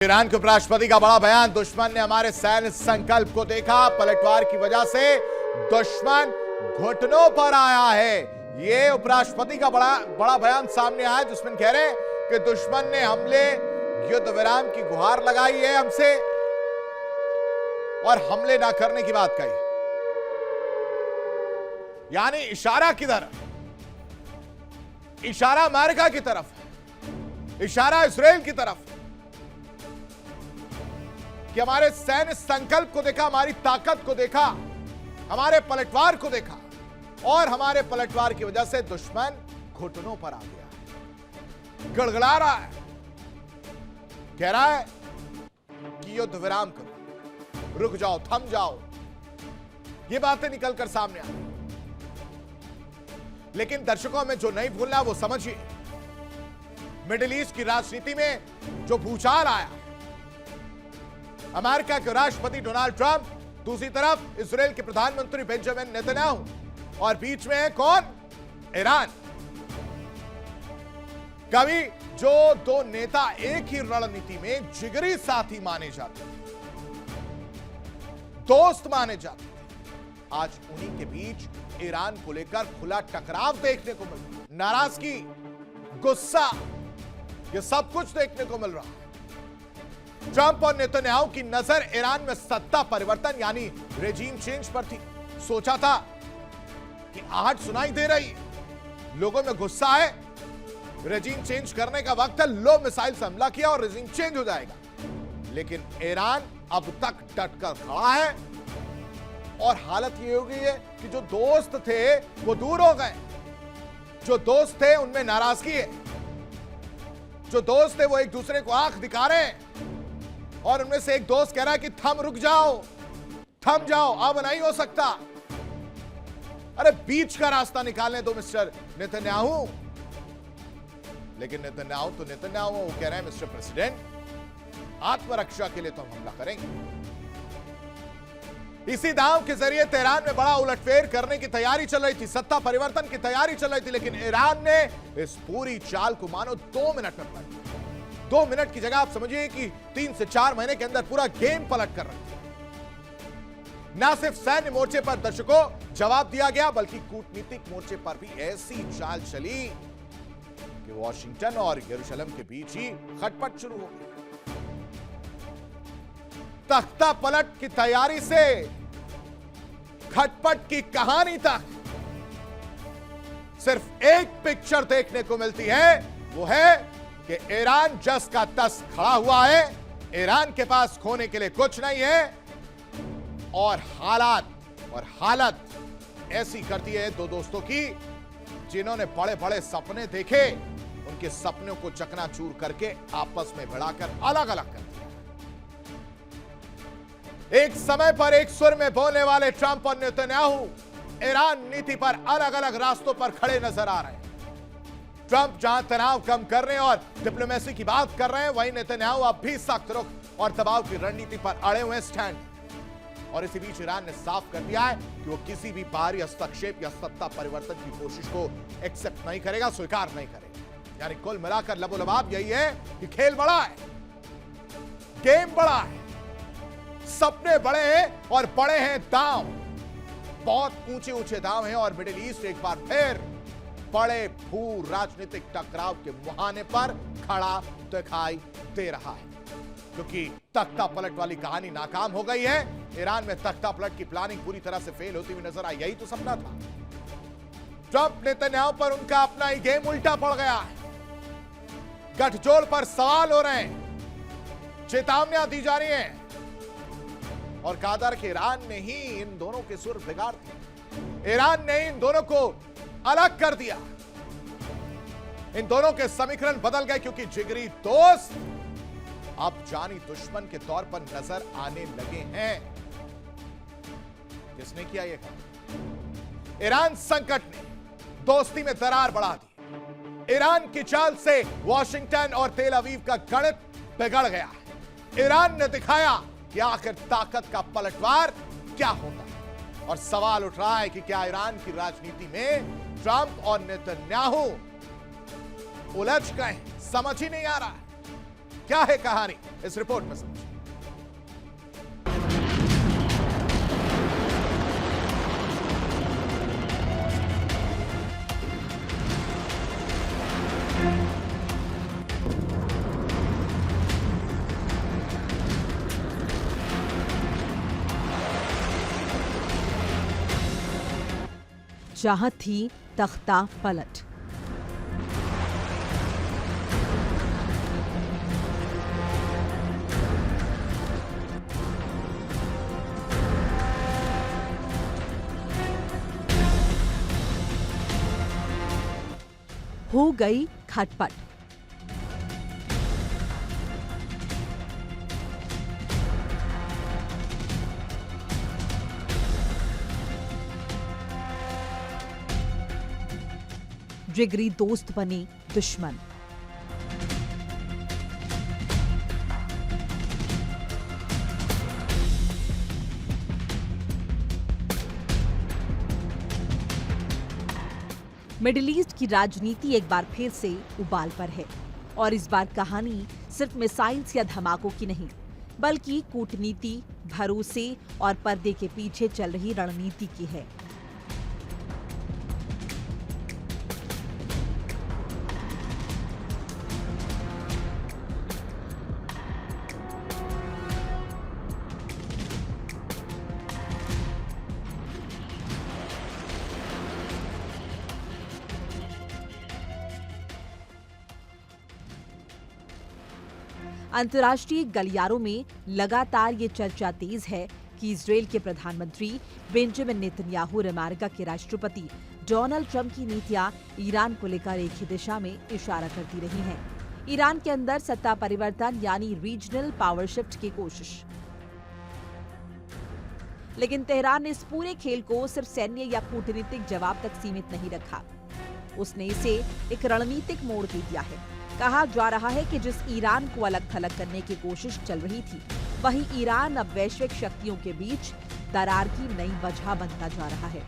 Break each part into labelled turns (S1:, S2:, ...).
S1: Iran के उपराष्ट्रपति का बड़ा बयान। दुश्मन ने हमारे सैन्य संकल्प को देखा, पलटवार की वजह से दुश्मन घुटनों पर आया है। ये उपराष्ट्रपति का बड़ा बयान सामने आया, जिसमें कह रहे हैं कि दुश्मन ने हमले युद्ध विराम की गुहार लगाई है हमसे और हमले ना करने की बात कही। यानी इशारा किधर? इशारा अमेरिका की तरफ, इशारा इस्राएल की तरफ कि हमारे सैन्य संकल्प को देखा, हमारी ताकत को देखा, हमारे पलटवार को देखा और हमारे पलटवार की वजह से दुश्मन घुटनों पर आ गया। गड़गड़ा रहा है, कह रहा है कि युद्ध विराम करो, रुक जाओ, थम जाओ। ये बातें निकलकर सामने आ रही। लेकिन दर्शकों में जो नहीं भूलना वो समझिए, मिडिल ईस्ट की राजनीति में जो भूचाल आया, अमेरिका के राष्ट्रपति डोनाल्ड ट्रंप, दूसरी तरफ इस्राएल के प्रधानमंत्री बेंजामिन नेतन्याहू और बीच में है कौन? ईरान। कभी जो दो नेता एक ही रणनीति में जिगरी साथी माने जाते थे, दोस्त माने जाते थे, आज उन्हीं के बीच ईरान को लेकर खुला टकराव देखने को मिल रहा है। नाराजगी, गुस्सा, ये सब कुछ देखने को मिल रहा है। ट्रंप और नेतन्याहू की नजर ईरान में सत्ता परिवर्तन यानी रेजीम चेंज पर थी। सोचा था कि आहट सुनाई दे रही है, लोगों में गुस्सा है, रेजीम चेंज करने का वक्त है, लो मिसाइल से हमला किया और रेजीम चेंज हो जाएगा। लेकिन ईरान अब तक डटकर खड़ा है और हालत ये हो गई है कि जो दोस्त थे वो दूर हो गए, जो दोस्त थे उनमें नाराजगी है, जो दोस्त थे वो एक दूसरे को आंख दिखा रहे हैं और उनमें से एक दोस्त कह रहा है कि रुक जाओ, थम जाओ, अब नहीं हो सकता। अरे बीच का रास्ता निकालने दो मिस्टर नेतन्याहू। लेकिन नेतन्याहू तो नेतन्याहू, वो कह रहे हैं मिस्टर प्रेसिडेंट, आत्मरक्षा के लिए तो हम हमला करेंगे। इसी दांव के जरिए तेहरान में बड़ा उलटफेर करने की तैयारी चल रही थी, सत्ता परिवर्तन की तैयारी चल रही थी। लेकिन ईरान ने इस पूरी चाल को मानो 2 मिनट में पलट दिया। 2 मिनट की जगह आप समझिए कि 3 से 4 महीने के अंदर पूरा गेम पलट कर रखा। ना सिर्फ सैन्य मोर्चे पर दर्शकों जवाब दिया गया, बल्कि कूटनीतिक मोर्चे पर भी ऐसी चाल चली कि वॉशिंगटन और यरूशलेम के बीच ही खटपट शुरू हो गई। तख्ता पलट की तैयारी से खटपट की कहानी तक सिर्फ एक पिक्चर देखने को मिलती है, वो है कि ईरान जस का तस खड़ा हुआ है, ईरान के पास खोने के लिए कुछ नहीं है और हालत ऐसी करती है दो दोस्तों की जिन्होंने बड़े बड़े सपने देखे, उनके सपनों को चकनाचूर करके आपस में भिड़ाकर अलग अलग कर दिया। एक समय पर एक सुर में बोलने वाले ट्रंप और नेतन्याहू ईरान नीति पर अलग अलग रास्तों पर खड़े नजर आ रहे हैं। ट्रंप जहां तनाव कम कर रहे हैं और डिप्लोमेसी की बात कर रहे हैं, वहीं नेतन्याहू अब भी सख्त रुख और दबाव की रणनीति पर अड़े हुए स्टैंड। और इसी बीच ईरान ने साफ कर दिया है कि वो किसी भी बाहरी हस्तक्षेप या सत्ता परिवर्तन की कोशिश को एक्सेप्ट नहीं करेगा, स्वीकार नहीं करेगा। यानी कुल मिलाकर लबोलबाब यही है कि खेल बड़ा है, गेम बड़ा है, सपने बड़े हैं और बड़े हैं दांव, बहुत ऊंचे ऊंचे दांव हैं। और मिडिल ईस्ट एक बार फिर बड़े भू राजनीतिक टकराव के मुहाने पर खड़ा दिखाई दे रहा है, क्योंकि तख्ता पलट वाली कहानी नाकाम हो गई है। ईरान में तख्ता पलट की प्लानिंग पूरी तरह से फेल होती हुई नजर आई। यही तो सपना था। ट्रंप नेतन्याहू पर उनका अपना ही गेम उल्टा पड़ गया है। गठजोड़ पर सवाल हो रहे हैं, चेतावनियां दी जा रही हैं और कादर के ईरान ने ही इन दोनों के सुर बिगाड़ दिए। ईरान ने इन दोनों को अलग कर दिया, इन दोनों के समीकरण बदल गए, क्योंकि जिगरी दोस्त अब जानी दुश्मन के तौर पर नजर आने लगे हैं। किसने किया यह काम? ईरान संकट ने दोस्ती में दरार बढ़ा दी। ईरान की चाल से वॉशिंगटन और तेल अवीव का गणित बिगड़ गया है। ईरान ने दिखाया कि आखिर ताकत का पलटवार क्या होता है। और सवाल उठ रहा है कि क्या ईरान की राजनीति में ट्रंप और नेतन्याहू उलझ गए? समझ ही नहीं आ रहा है। क्या है कहानी, इस रिपोर्ट में समझिए।
S2: जहां थी तख्ता पलट। हो गई खटपट। जिगरी दोस्त बने दुश्मन। मिडिल ईस्ट की राजनीति एक बार फिर से उबाल पर है और इस बार कहानी सिर्फ मिसाइल्स या धमाकों की नहीं, बल्कि कूटनीति, भरोसे और पर्दे के पीछे चल रही रणनीति की है। अंतर्राष्ट्रीय गलियारों में लगातार ये चर्चा तेज है कि इजरायल के प्रधानमंत्री बेंजामिन नेतन्याहू और अमेरिका के राष्ट्रपति डोनाल्ड ट्रंप की नीतियां ईरान को लेकर एक ही दिशा में इशारा करती रही हैं। ईरान के अंदर सत्ता परिवर्तन यानी रीजनल पावर शिफ्ट की कोशिश। लेकिन तेहरान ने इस पूरे खेल को सिर्फ सैन्य या कूटनीतिक जवाब तक सीमित नहीं रखा। उसने इसे एक रणनीतिक मोड़ दे दिया है। कहा जा रहा है कि जिस ईरान को अलग थलग करने की कोशिश चल रही थी, वही ईरान अब वैश्विक शक्तियों के बीच दरार की नई वजह बनता जा रहा है।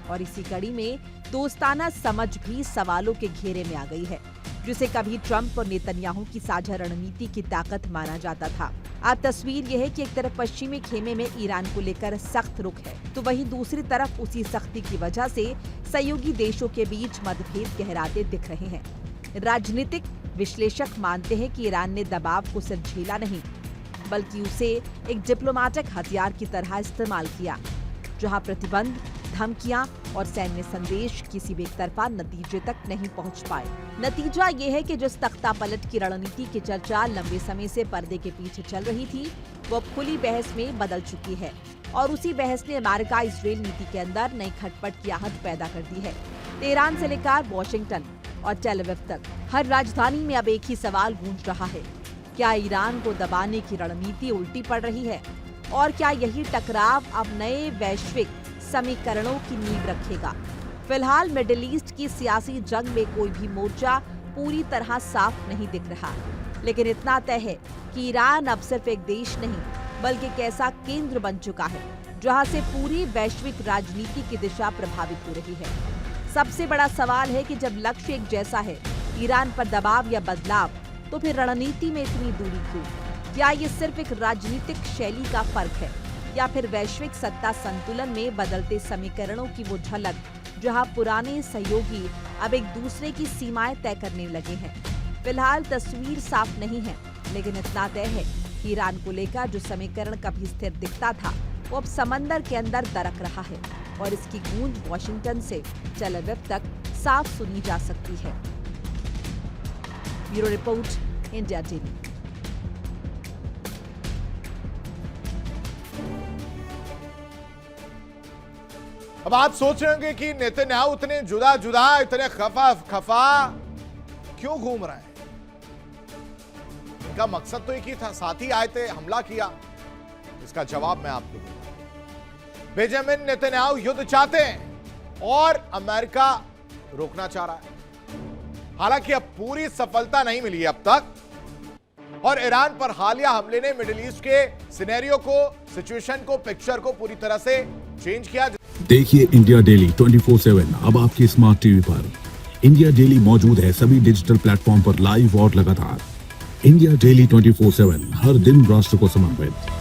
S2: और इसी कड़ी में दोस्ताना समझ भी सवालों के घेरे में आ गई है, जिसे कभी ट्रंप और नेतन्याहू की साझा रणनीति की ताकत माना जाता था। आज तस्वीर यह है कि एक तरफ पश्चिमी खेमे में ईरान को लेकर सख्त रुख है, तो वहीं दूसरी तरफ उसी सख्ती की वजह से सहयोगी देशों के बीच मतभेद गहराते दिख रहे हैं। राजनीतिक विश्लेषक मानते हैं कि ईरान ने दबाव को सिर्फ झेला नहीं, बल्कि उसे एक डिप्लोमेटिक हथियार की तरह इस्तेमाल किया, जहां प्रतिबंध, धमकियां और सैन्य संदेश किसी भी एकतरफा नतीजे तक नहीं पहुंच पाए। नतीजा ये है कि जिस तख्ता पलट की रणनीति की चर्चा लंबे समय से पर्दे के पीछे चल रही थी, वो खुली बहस में बदल चुकी है और उसी बहस ने अमेरिका इजरायल नीति के अंदर नई खटपट की आहट पैदा कर दी है। तेहरान से लेकर वॉशिंगटन और टेल अवीव तक हर राजधानी में अब एक ही सवाल गूंज रहा है, क्या ईरान को दबाने की रणनीति उल्टी पड़ रही है और क्या यही टकराव अब नए वैश्विक समीकरणों की नींव रखेगा। फिलहाल मिडिल ईस्ट की सियासी जंग में कोई भी मोर्चा पूरी तरह साफ नहीं दिख रहा, लेकिन इतना तय है कि ईरान अब सिर्फ एक देश नहीं बल्कि एक ऐसा केंद्र बन चुका है जहां से पूरी वैश्विक राजनीति की दिशा प्रभावित हो रही है। सबसे बड़ा सवाल है कि जब लक्ष्य एक जैसा है, ईरान पर दबाव या बदलाव, तो फिर रणनीति में इतनी दूरी क्यों? क्या ये सिर्फ एक राजनीतिक शैली का फर्क है या फिर वैश्विक सत्ता संतुलन में बदलते समीकरणों की वो झलक, जहां पुराने सहयोगी अब एक दूसरे की सीमाएं तय करने लगे हैं? फिलहाल तस्वीर साफ नहीं है, लेकिन इतना तय है कि ईरान को लेकर जो समीकरण कभी स्थिर दिखता था, वो अब समंदर के अंदर दरक रहा है और इसकी गूंज वॉशिंगटन से टेल अवीव तक साफ सुनी जा सकती है। Bureau report, India TV.
S1: अब आप सोच रहे होंगे कि नेतन्याहू इतने जुदा जुदा, इतने खफा क्यों घूम रहे हैं? इनका मकसद तो एक ही था, साथ ही आए थे, हमला किया। इसका जवाब मैं आपको दूंगा। बेंजामिन नेतन्याहू युद्ध चाहते हैं और अमेरिका रोकना चाह रहा है। हालांकि अब पूरी सफलता नहीं मिली है अब तक, और ईरान पर हालिया हमले ने मिडिल ईस्ट के सिनेरियो को, सिचुएशन को, पिक्चर को पूरी तरह से चेंज किया।
S3: देखिए इंडिया डेली 24/7 अब आपके स्मार्ट टीवी पर। इंडिया डेली मौजूद है सभी डिजिटल प्लेटफॉर्म पर लाइव और लगातार। इंडिया डेली 24/7 हर दिन राष्ट्र को समर्पित।